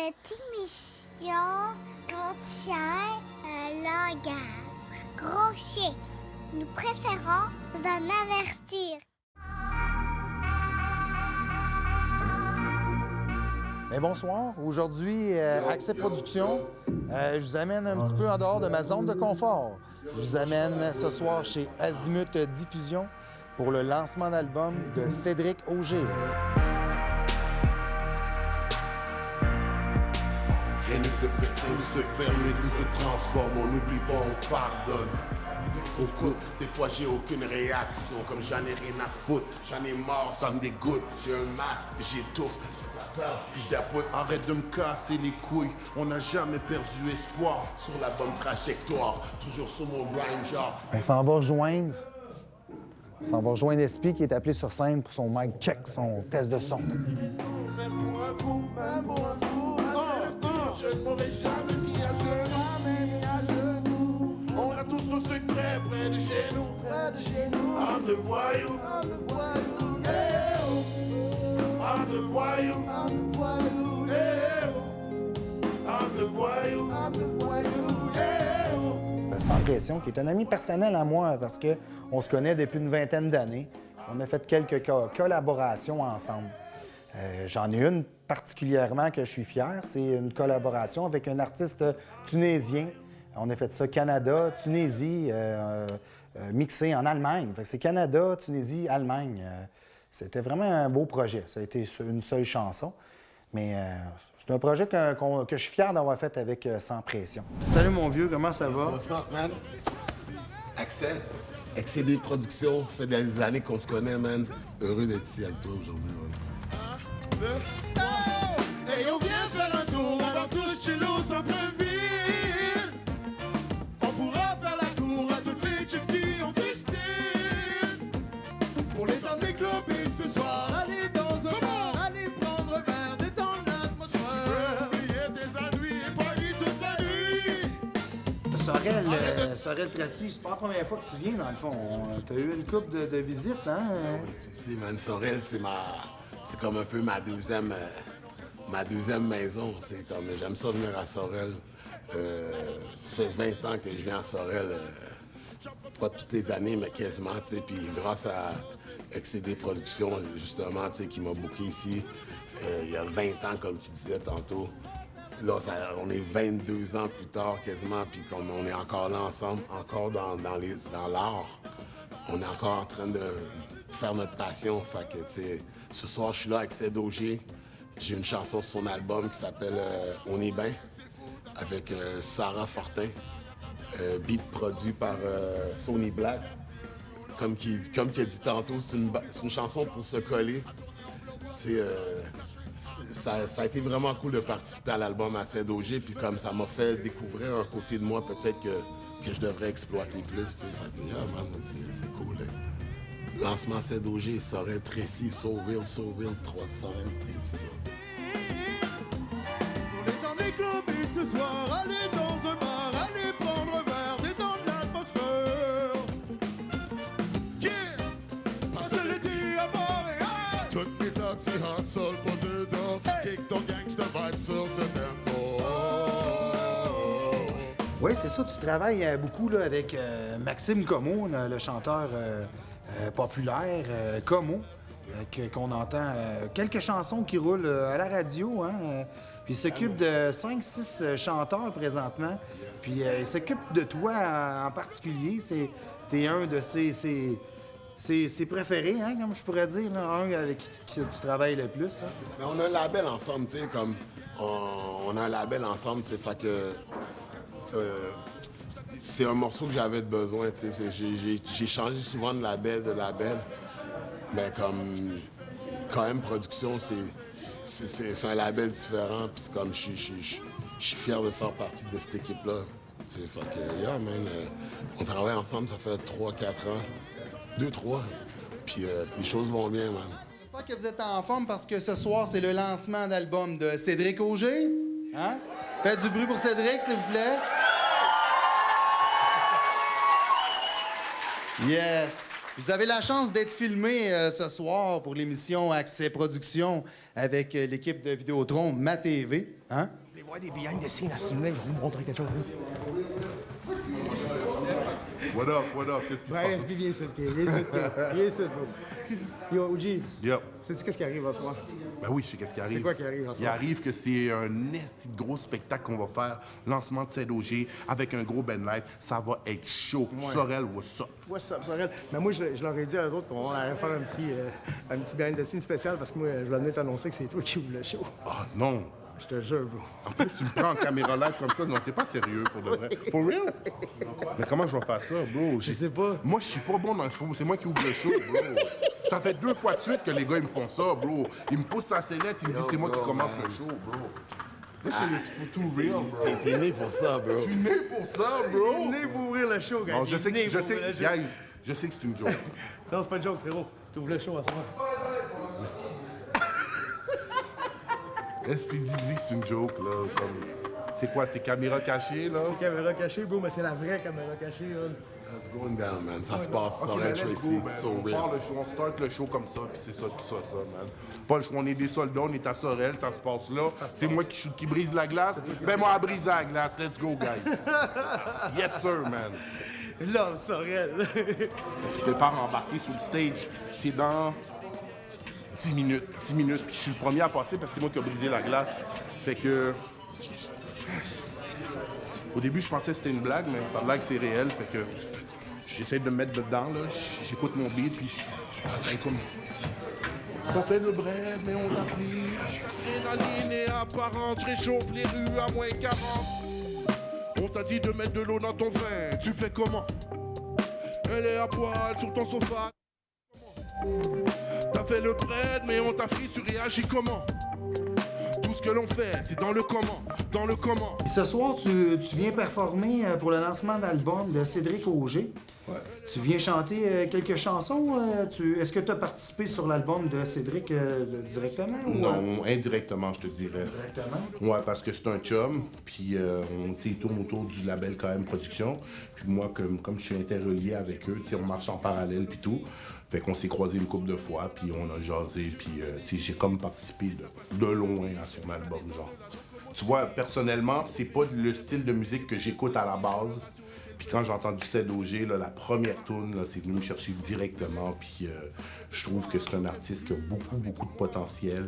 Cette émission contient un langage grossier. Nous préférons vous en avertir. Bien, bonsoir. Aujourd'hui, Accès Production, je vous amène un petit peu en dehors de ma zone de confort. Je vous amène ce soir chez Azimut Diffusion pour le lancement d'album de Cédric Auger. Rien ne se prétend, ne se permet, tout se transforme, on n'oublie pas, on pardonne. Des fois j'ai aucune réaction, comme j'en ai rien à foutre, j'en ai marre, ça me dégoûte, j'ai un masque, puis j'étouffe. Arrête de me casser les couilles, on n'a jamais perdu espoir sur la bonne trajectoire, toujours sur mon grind genre. On s'en va rejoindre. SP qui est appelé sur scène pour son mic check, son test de son. Même pour un fou, je ne m'aurais jamais mis à genoux. On a tous nos secrets près de chez nous, Arme de voyous, yeah, oh. Arme de voyous, yeah, oh. Arme de voyous, yeah, oh. Sans Pression, qui est un ami personnel à moi parce qu'on se connaît depuis une vingtaine d'années. On a fait quelques collaborations ensemble. J'en ai une particulièrement que je suis fier. C'est une collaboration avec un artiste tunisien. On a fait ça Canada, Tunisie, mixé en Allemagne. C'est Canada, Tunisie, Allemagne. C'était vraiment un beau projet. Ça a été une seule chanson. Mais c'est un projet que je suis fier d'avoir fait avec Sans Pression. Salut mon vieux, comment ça va? What's up, man? Accès des productions, fait des années qu'on se connaît, man. Heureux d'être ici avec toi aujourd'hui, man. Et on vient faire un tour avant tous chez nos centre-ville. On pourra faire la cour à toutes les chicks qui ont du style. Pour les emmener clubber ce soir, aller dans un bar, aller prendre un verre, détendre l'atmosphère. Si tu veux oublier tes ennuis et parler toute la nuit. Sorel Tracy, c'est pas la première fois que tu viens, dans le fond. T'as eu une couple de visites, hein? Oui, tu sais, man, Sorel, c'est comme un peu ma deuxième maison, tu sais, comme j'aime ça venir à Sorel. Ça fait 20 ans que je viens à Sorel, pas toutes les années, mais quasiment, tu sais, puis grâce à XCD Productions, justement, tu sais, qui m'a booké ici, il y a 20 ans, comme tu disais tantôt. Là, on est 22 ans plus tard, quasiment, puis comme on est encore là ensemble, encore dans l'art, on est encore en train de faire notre passion. Fait que, tu sais, ce soir, je suis là avec Cédric Auger. J'ai une chanson sur son album qui s'appelle On est bien, avec Sarah Fortin, beat produit par Sony Black. Comme qu'il a dit tantôt, c'est une chanson pour se coller. Ça a été vraiment cool de participer à l'album à Cédric Auger, puis comme ça m'a fait découvrir un côté de moi peut-être que je devrais exploiter plus, tu sais. Fait que, yeah, man, c'est cool, hein. Lancement Cédric Auger, Sorel Tracy, So Real, 300 Tracy. Pour les emmener clubber ce soir, aller dans un bar, aller prendre un verre, détendre l'atmosphère. Yeah! Parce que l'été à Montréal, Toutes les taxis hustle, pas dedans. Kick ton gangsta vibe sur ce tempo. Oui, c'est ça. Tu travailles beaucoup là, avec Maxime Comeau, le chanteur populaire Comeau, qu'on entend quelques chansons qui roulent à la radio. Hein, puis il s'occupe de 5-6 chanteurs présentement. Puis il s'occupe de toi en particulier. T'es un de ses préférés, hein, comme je pourrais dire. Là, un avec qui tu travailles le plus. Hein. Mais on a un label ensemble, tu sais, comme on a un label ensemble, tu sais, fait que c'est un morceau que j'avais de besoin, tu sais. J'ai changé souvent de label, mais comme quand même Production, c'est un label différent, puis c'est comme je suis fier de faire partie de cette équipe-là. Tu sais, fait que, yeah, man, on travaille ensemble, ça fait 3-4 ans, 2-3, puis les choses vont bien, man. J'espère que vous êtes en forme parce que ce soir, c'est le lancement d'album de Cédric Auger. Hein? Faites du bruit pour Cédric, s'il vous plaît. Yes! Vous avez la chance d'être filmé ce soir pour l'émission Accès Production avec l'équipe de Vidéotron, Ma TV. Hein? Vous voulez voir des behind the scenes à cinéma, je vais vous montrer quelque chose. What up? Qu'est-ce qui se Ouais, passe? SP, viens ici, OK? Viens ici, bro. Yo, OG, Yep. sais-tu qu'est-ce qui arrive ce soir? Ben oui, je sais qu'est-ce qui arrive. C'est quoi qui arrive, Il arrive que c'est un esti de gros spectacle qu'on va faire. Lancement de CEDOG avec un gros Ben Live. Ça va être chaud. Ouais. Sorel, what's up? What's up, Sorel? Mais moi, je leur ai dit à eux autres qu'on allait faire un petit behind the scenes spécial parce que moi, je voulais venir t'annoncer que c'est toi qui ouvre le show. Ah non! Je te jure, bro. En plus, tu me prends en caméra live comme ça. Non, t'es pas sérieux pour de vrai. For real? Mais comment je vais faire ça, bro? Je sais pas. Moi, je suis pas bon dans le show. C'est moi qui ouvre le show, bro. Ça fait 2 fois de suite que les gars, ils me font ça, bro. Ils me poussent sa sellette, ils me disent c'est moi qui commence le show, bro. Là, c'est tout real, bro. T'es né pour ça, bro. Je suis né pour ça, bro. Venez pour ouvrir le show, gars. Bon, je sais que c'est une joke. Non, c'est pas une joke, frérot. Tu ouvres le show à ce moment. SP Dizzy, c'est une joke, là. Comme... C'est quoi, c'est caméra cachée, là? C'est caméra cachée, bro, mais c'est la vraie caméra cachée, là. It's going down, man. Ça se passe. Ok, Sorel ben, let's Tracy, go, man. so On real. part le show, on start le show comme ça, puis c'est ça, man. Pas le choix, on est des soldats, on est à Sorel, ça se passe là. C'est moi qui brise la glace. Ben moi, à briser la glace. Let's go, guys. Yes, sir, man. Love, Sorel. Tu te pars embarquer sur le stage. C'est dans 10 minutes. 10 minutes, puis je suis le premier à passer parce que c'est moi qui ai brisé la glace. Fait que... Au début, je pensais que c'était une blague, mais ça a l'air que c'est réel. Fait que j'essaie de me mettre dedans, là. J'écoute mon beat, puis je... comme... On fait le bread, mais on l'a pris. Adrénaline et apparente, je réchauffe les rues à moins 40. On t'a dit de mettre de l'eau dans ton vin, tu fais comment? Elle est à poil sur ton sofa. T'as fait le bread, mais on t'a pris, tu réagis comment? Tout ce que l'on fait, c'est dans le comment, dans le comment. Ce soir, tu viens performer pour le lancement d'album de Cédric Auger. Ouais. Tu viens chanter quelques chansons. Est-ce que tu as participé sur l'album de Cédric directement? Non, indirectement, je te dirais. Directement? Ouais, parce que c'est un chum, puis on tourne autour du label KM Production. Puis moi, comme je suis interrelié avec eux, on marche en parallèle, puis tout. Fait qu'on s'est croisés une couple de fois, puis on a jasé, puis j'ai comme participé de loin à son album, genre. Tu vois, personnellement, c'est pas le style de musique que j'écoute à la base. Puis quand j'ai entendu CEDOG, là, la première tune, là, c'est venu me chercher directement. Puis je trouve que c'est un artiste qui a beaucoup de potentiel,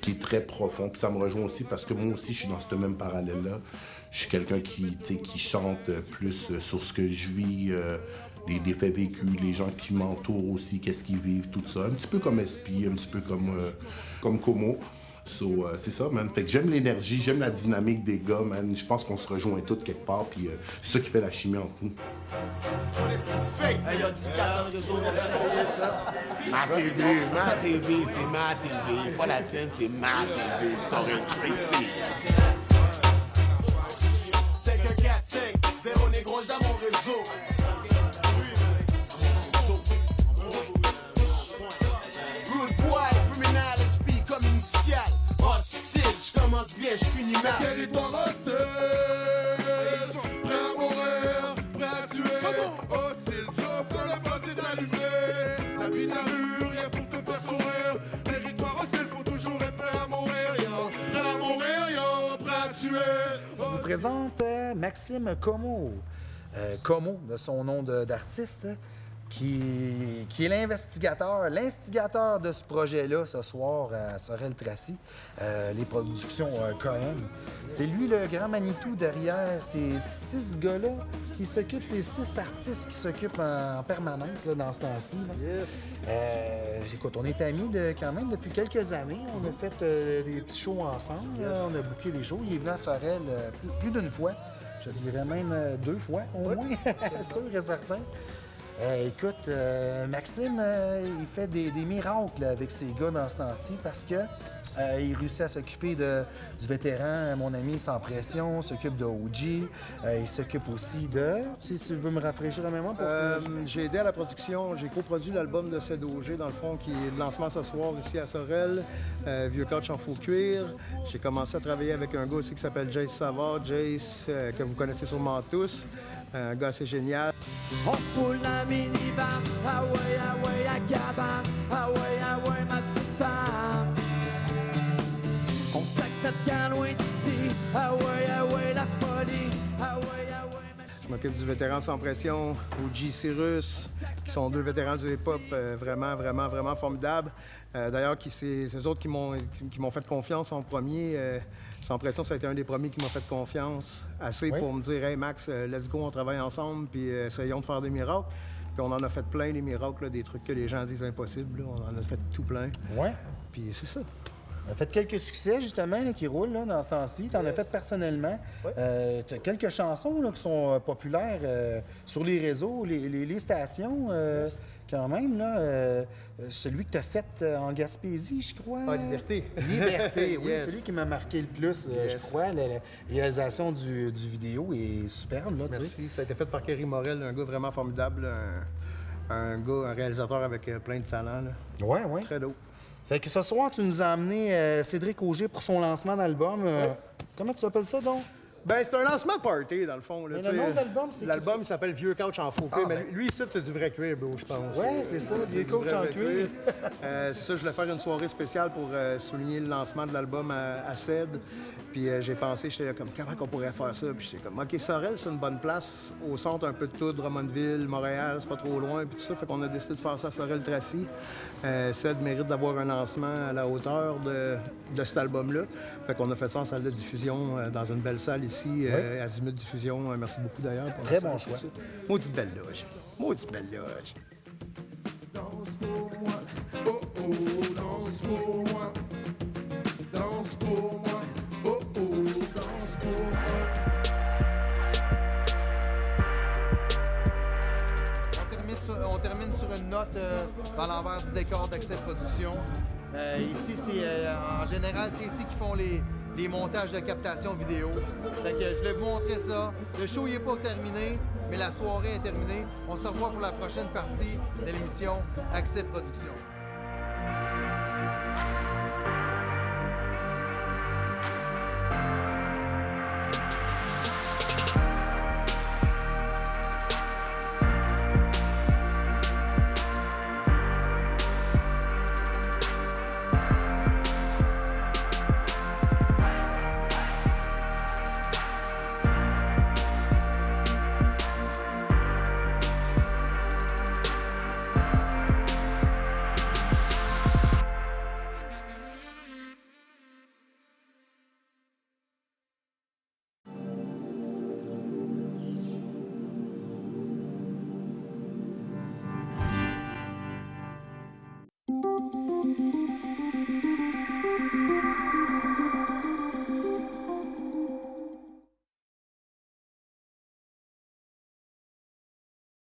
qui est très profond. Puis ça me rejoint aussi parce que moi aussi, je suis dans ce même parallèle-là. Je suis quelqu'un qui chante plus sur ce que je vis, des faits vécus, les gens qui m'entourent aussi, qu'est-ce qu'ils vivent, tout ça. Un petit peu comme SP, un petit peu comme Como. So, c'est ça, man. Fait que j'aime l'énergie, j'aime la dynamique des gars, man. Je pense qu'on se rejoint tous quelque part, puis c'est ça qui fait la chimie entre nous. Ma TV, c'est ma TV. Pas la tienne, c'est ma TV. Sorel Tracy. 5-4-5, 0 négro, dans mon réseau. Rude boy, criminal, SP comme initial. Hostile, je commence bien, je finis mal. Territoire hostile, prêt à mourir, prêt à tuer. Hostile, sauf que le boss est allumé. La vie de la rue, rien pour te faire sourire. Territoire hostile, faut toujours être prêt à mourir, yo. Prêt à mourir, yo, prêt à tuer. Je vous présente Maxime Como. Como, de son nom d'artiste, qui est l'instigateur de ce projet-là ce soir à Sorel Tracy, les productions KM. C'est lui le grand Manitou derrière ces 6 gars-là qui s'occupent, ces 6 artistes qui s'occupent en permanence là, dans ce temps-ci. Écoute, on est amis quand même depuis quelques années. On a fait des petits shows ensemble. Là. On a booké des shows. Il est venu à Sorel plus d'une fois. Je dirais même 2 fois au moins, sûr et certain. Écoute, Maxime, il fait des miracles avec ces gars dans ce temps-ci parce que il réussit à s'occuper du vétéran, mon ami sans pression, s'occupe de OG, il s'occupe aussi de... Si tu veux me rafraîchir la mémoire pour J'ai aidé à la production, j'ai coproduit l'album de CEDOG, dans le fond, qui est le lancement ce soir ici à Sorel, Vieux Coach en faux cuir. J'ai commencé à travailler avec un gars aussi qui s'appelle Jace Savard, Jace, que vous connaissez sûrement tous. Un gars assez génial. On foule la minivan, ah ouais, la cabane, ah ouais, ma petite femme. On sac notre camp loin d'ici, ah ouais, la folie, ah ouais, Je m'occupe du vétéran sans pression, OG Cyrus, qui sont 2 vétérans du hip-hop vraiment formidables. D'ailleurs, c'est eux autres qui m'ont fait confiance en premier. Sans pression, ça a été un des premiers qui m'a fait confiance assez pour me dire « Hey Max, let's go, on travaille ensemble, puis essayons de faire des miracles. » Puis on en a fait plein, des miracles, là, des trucs que les gens disent impossibles. Là. On en a fait tout plein. Ouais. Puis c'est ça. On a fait quelques succès, justement, là, qui roulent là, dans ce temps-ci. Tu en as fait personnellement. Oui. Tu as quelques chansons là, qui sont populaires sur les réseaux, les stations, quand même. Là, celui que tu as fait en Gaspésie, je crois. Ah, Liberté. Liberté, oui. Yes. Celui qui m'a marqué le plus, je crois. La réalisation du vidéo est superbe. Là, tu sais. Merci. Ça a été fait par Kerry Morel, un gars vraiment formidable. Un réalisateur avec plein de talent. Là. Ouais, ouais. Très dope. Fait que ce soir, tu nous as amené Cédric Auger pour son lancement d'album. Comment tu appelles ça, donc? Ben, c'est un lancement party, dans le fond. Là, Mais le nom de l'album, c'est... L'album, il s'appelle Vieux Couch en faux cuir. Ah, mais ben. lui, ici, c'est du vrai cuir, bro, je pense. Ouais, c'est ça, Vieux du Couch vrai en vrai cuir. C'est ça, je voulais faire une soirée spéciale pour souligner le lancement de l'album à CED. Puis j'ai pensé, j'étais là comme, comment on pourrait faire ça? Puis j'étais comme, OK, Sorel, c'est une bonne place. Au centre, un peu de tout, Drummondville, Montréal, c'est pas trop loin, puis tout ça. Fait qu'on a décidé de faire ça à Sorel-Tracy. CED mérite d'avoir un lancement à la hauteur de cet album-là. Fait qu'on a fait ça en salle de diffusion, dans une belle salle ici, Azimut Diffusion. Merci beaucoup d'ailleurs pour Très la salle, bon choix. tout ça. Maudite belle loge. Maudite belle loge. Danse pour moi, oh oh, danse pour moi. Danse pour moi, oh oh, danse pour moi. On termine sur une note dans l'envers du décor d'Accès Production. Ici, en général, c'est ici qu'ils font les montages de captation vidéo. Fait que je voulais vous montrer ça. Le show n'est pas terminé, mais la soirée est terminée. On se revoit pour la prochaine partie de l'émission Accès Production.